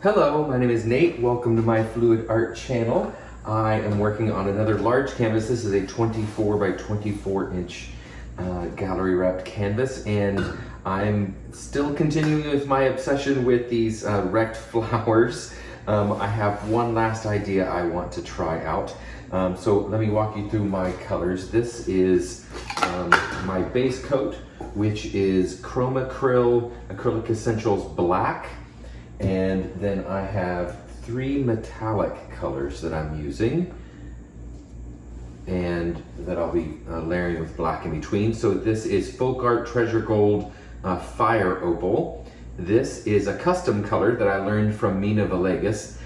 Hello, my name is Nate. Welcome to my Fluid Art channel. I am working on another large canvas. This is a 24 by 24 inch gallery wrapped canvas, and I'm still continuing with my obsession with these wrecked flowers. I have one last idea I want to try out. So let me walk you through my colors. This is my base coat, which is Chromacryl Acrylic Essentials Black. And then I have 3 metallic colors that I'm using and that I'll be layering with black in between. So this is Folk Art Treasure Gold Fire Opal. This is a custom color that I learned from Mina Villegas.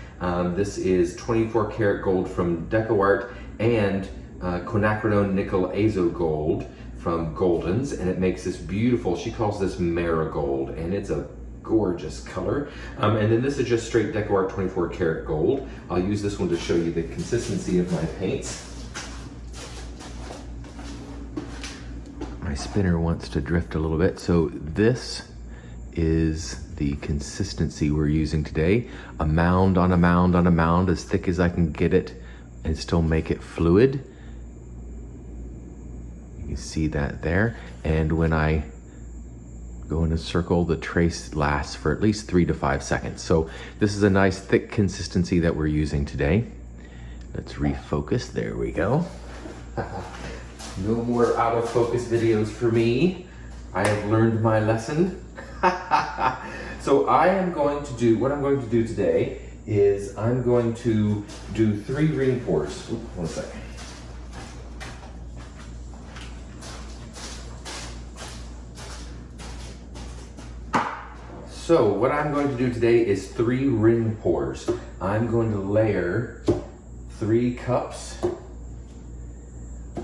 This is 24 karat gold from DecoArt and Quinacridone Nichol Azo Gold from Goldens, and it makes this beautiful, she calls this marigold, and it's a gorgeous color. And then this is just straight DecoArt 24 karat gold. I'll use this one to show you the consistency of my paints. My spinner wants to drift a little bit, so this is the consistency we're using today. A mound on a mound on a mound, as thick as I can get it and still make it fluid. You can see that there. And when I go in a circle, the trace lasts for at least 3 to 5 seconds. So this is a nice thick consistency that we're using today. Let's refocus, there we go. No more out of focus videos for me. I have learned my lesson. So what I'm going to do today is I'm going to do 3 ring pours. Oops, one second. So what I'm going to do today is 3 ring pours. I'm going to layer 3 cups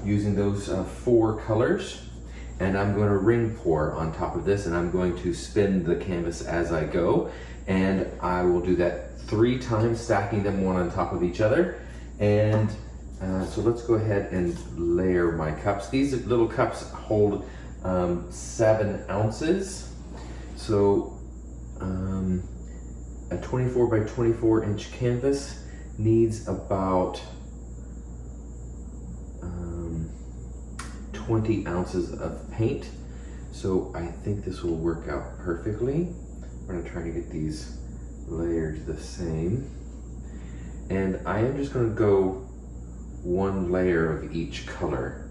using those 4 colors, and I'm going to ring pour on top of this, and I'm going to spin the canvas as I go, and I will do that 3 times, stacking them one on top of each other. And so let's go ahead and layer my cups. These little cups hold 7 ounces. So a 24 by 24 inch canvas needs about 20 ounces of paint. So I think this will work out perfectly. We're gonna try to get these layers the same. And I am just gonna go 1 layer of each color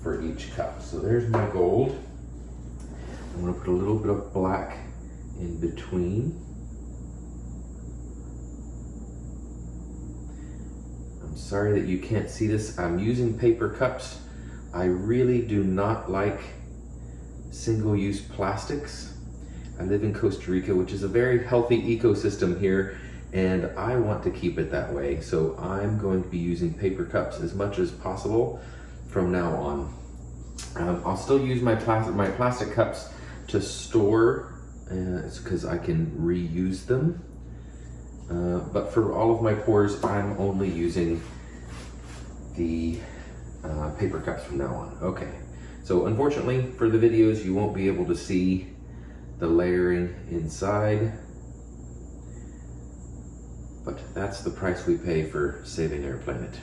for each cup. So there's my gold. I'm gonna put a little bit of black in between. I'm sorry that you can't see this. I'm using paper cups. I really do not like single-use plastics. I live in Costa Rica, which is a very healthy ecosystem here, and I want to keep it that way. So I'm going to be using paper cups as much as possible from now on. I'll still use my plastic cups to store, it's because I can reuse them. But for all of my pours, I'm only using the paper cups from now on. Okay, so unfortunately for the videos, you won't be able to see the layering inside, but that's the price we pay for saving our planet.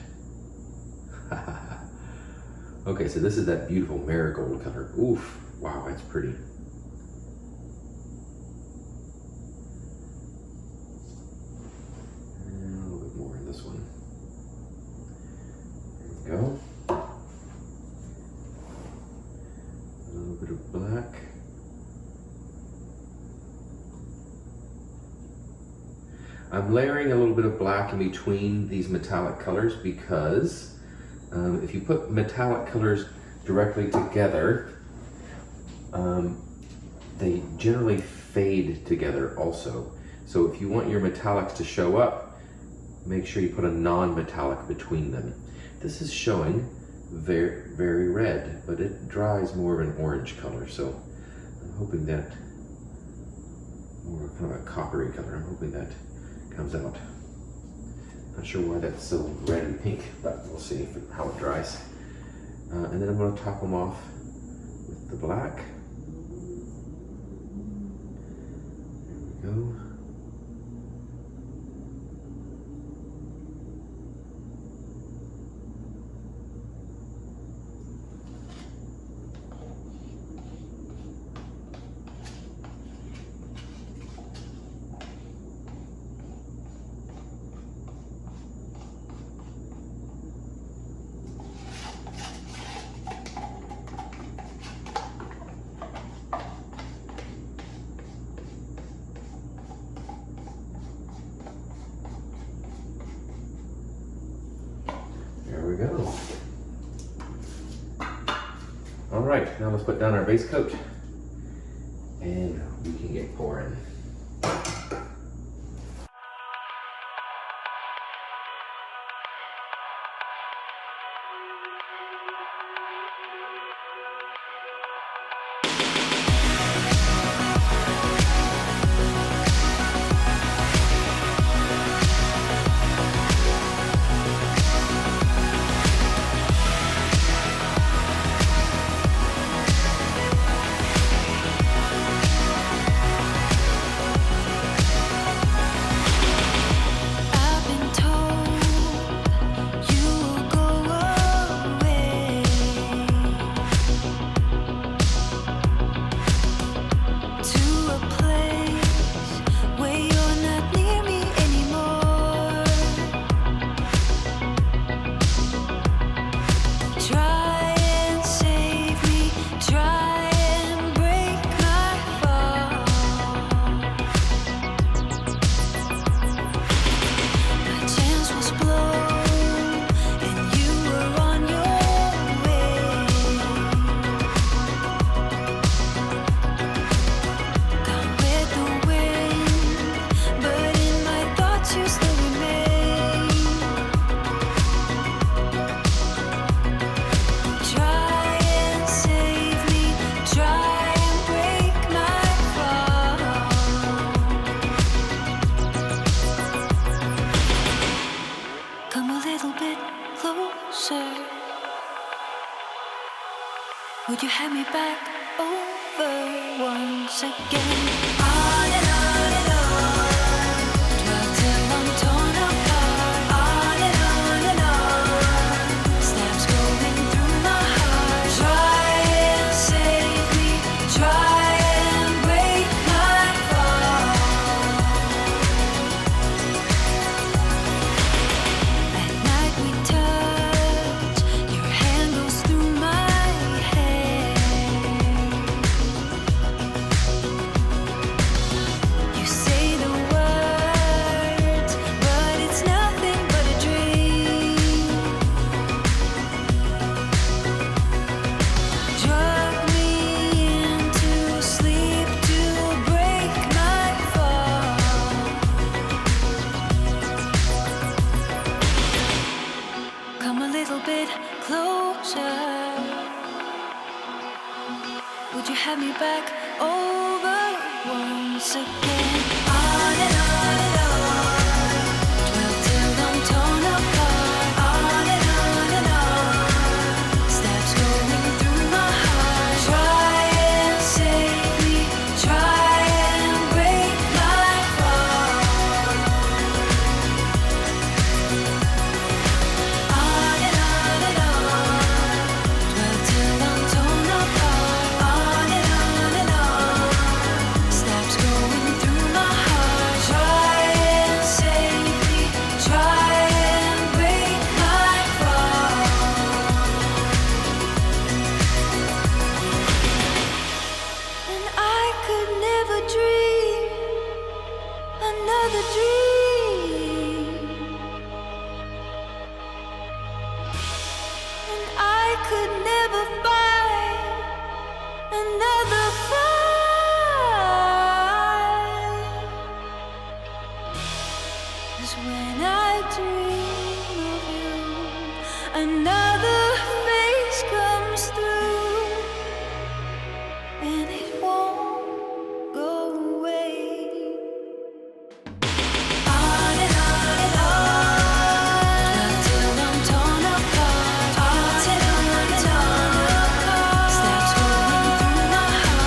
Okay, so this is that beautiful marigold color. Oof, wow, that's pretty. This one. There we go. A little bit of black. I'm layering a little bit of black in between these metallic colors because if you put metallic colors directly together, they generally fade together also. So if you want your metallics to show up, make sure you put a non-metallic between them. This is showing very, very red, but it dries more of an orange color. So I'm hoping that, more kind of a coppery color, I'm hoping that comes out. Not sure why that's so red and pink, but we'll see how it dries. And then I'm going to top them off with the black. There we go. right, now let's put down our base coat and we can get pouring. Would you have me back over once again? On and on and on, dwell till I'm torn apart. On and on, stabs going through my heart. Try and save me, try and break my fall. At night we touch, your hand goes through my hair. You say the words, but it's nothing but a dream. Drug me into sleep to break my fall. Come a little bit closer. Would you have me back over once again? On and on, dwell till I'm torn apart. On and on, stabs going through my heart. Try and save me, try and break my fall. On and on, dwell till I'm torn apart. On and on, stabs going through my heart. Try and save me, try and break my fall. And I could never dream another dream. And I could never fight another fight. 'Cause when I dream of you, another face comes through, and it won't go away. On and on, till I'm torn apart. On and on, stabs going through my heart.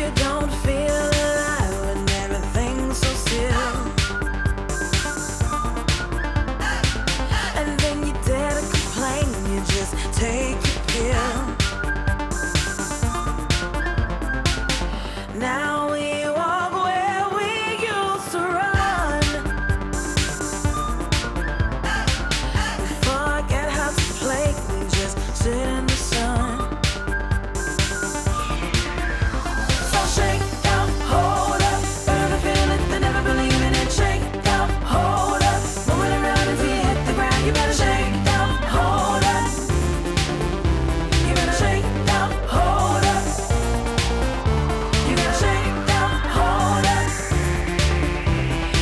you don't feel alive when everything's so still. And then you dare to complain, you just take your pill. Now we walk where we used to run. We forget how to play, we just sit in the sun. So shake down, hold up, never feel it, they never believe in it. Shake down, hold up, moving around until you hit the ground. You better shake down, hold up. You better shake down, hold up. You gotta shake down, hold up.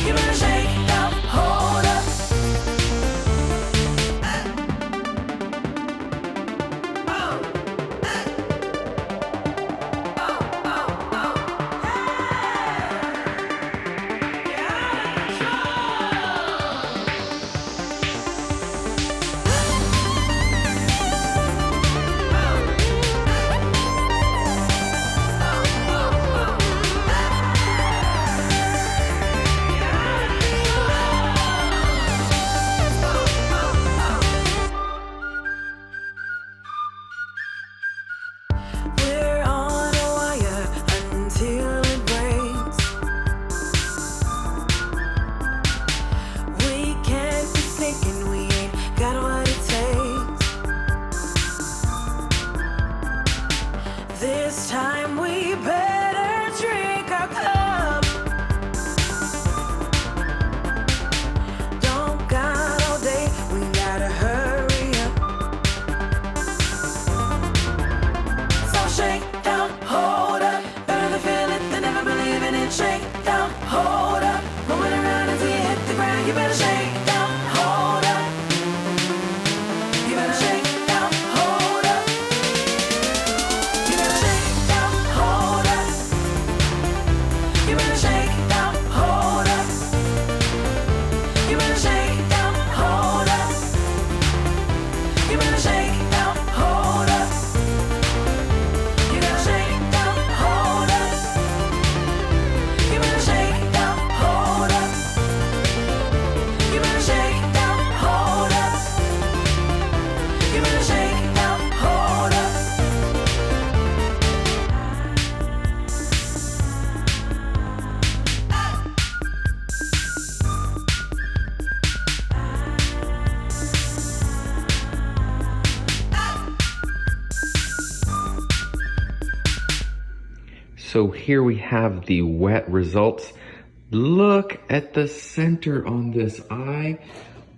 You better shake down, hold up. We're on a wire until it breaks. We can't be thinking we ain't got what it takes. This time we better drink our cup. Don't got all day, we gotta hurry up. So shake down, hold up, better to feel it than never believe in it. Shake down, hold up, moving around until you hit the ground. You better shake down, hold up. You better shake down, hold up. You better shake down, hold up. You better shake down, hold up. You better shake down, hold up. You better shake down, hold up. You gotta shake down, hold up. You better shake down, hold up. You better shake down, hold up. You better shake down, hold up. So here we have the wet results. Look at the center on this eye.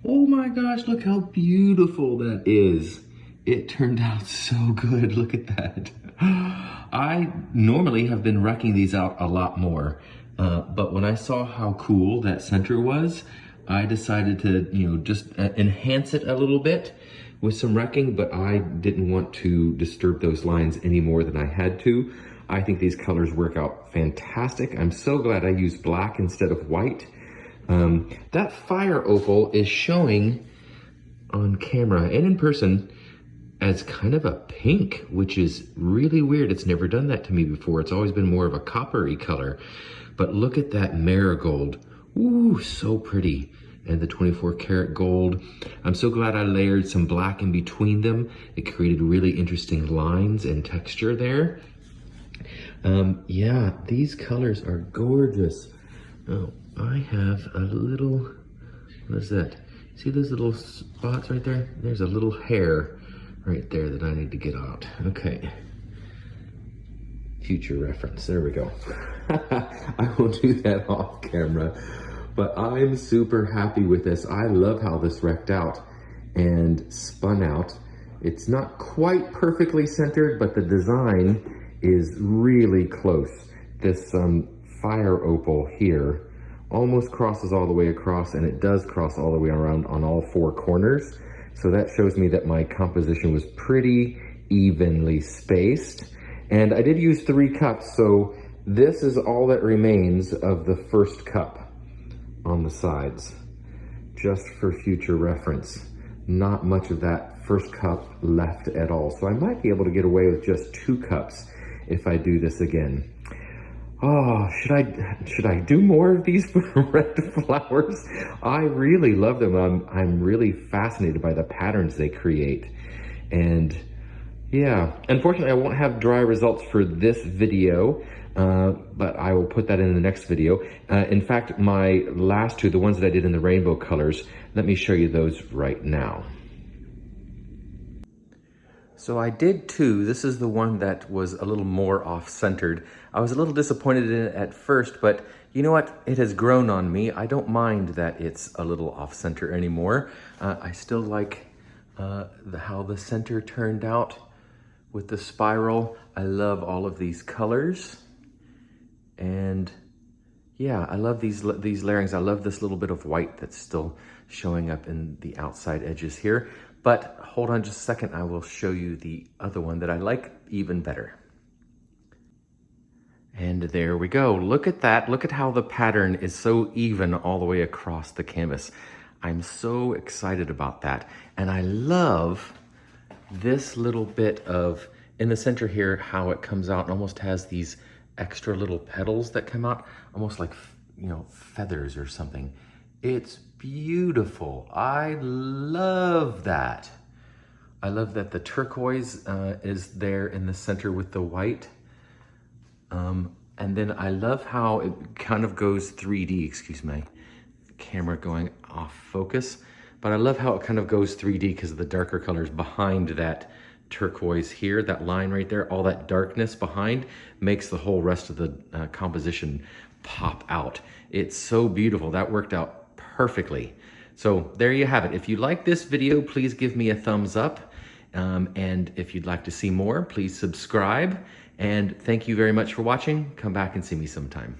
Oh my gosh, look how beautiful that is. It turned out so good, look at that. I normally have been wrecking these out a lot more, but when I saw how cool that center was, I decided to, just enhance it a little bit with some wrecking, but I didn't want to disturb those lines any more than I had to. I think these colors work out fantastic. I'm so glad I used black instead of white. That fire opal is showing on camera and in person as kind of a pink, which is really weird. It's never done that to me before. It's always been more of a coppery color. But look at that marigold. Ooh, so pretty. And the 24 karat gold. I'm so glad I layered some black in between them. It created really interesting lines and texture there. Yeah, these colors are gorgeous. Oh, I have a little, what is that? See those little spots right there? There's a little hair right there that I need to get out. Okay. Future reference, there we go. I will do that off camera. But I'm super happy with this. I love how this wrecked out and spun out. It's not quite perfectly centered, but the design is really close. This fire opal here almost crosses all the way across, and it does cross all the way around on all four corners. So that shows me that my composition was pretty evenly spaced. And I did use 3 cups, so this is all that remains of the first cup on the sides, just for future reference. Not much of that first cup left at all. So I might be able to get away with just 2 cups if I do this again. Oh, should I do more of these red flowers? I really love them. I'm really fascinated by the patterns they create. And yeah, unfortunately I won't have dry results for this video, but I will put that in the next video. In fact, my last two, the ones that I did in the rainbow colors, let me show you those right now. So I did two. This is the one that was a little more off-centered. I was a little disappointed in it at first, but you know what? It has grown on me. I don't mind that it's a little off-center anymore. I still like how the center turned out with the spiral. I love all of these colors. And yeah, I love these layerings. I love this little bit of white that's still showing up in the outside edges here. But hold on just a second, I will show you the other one that I like even better. And there we go. Look at that. Look at how the pattern is so even all the way across the canvas. I'm so excited about that. And I love this little bit of, in the center here, how it comes out and almost has these extra little petals that come out, almost like, you know, feathers or something. It's beautiful. I love that. I love that the turquoise is there in the center with the white. And then I love how it kind of goes 3D, excuse my camera going off focus, but I love how it kind of goes 3D because of the darker colors behind that turquoise here, that line right there, all that darkness behind makes the whole rest of the composition pop out. It's so beautiful. That worked out perfectly. So there you have it. If you like this video, please give me a thumbs up. And if you'd like to see more, please subscribe. And thank you very much for watching. Come back and see me sometime.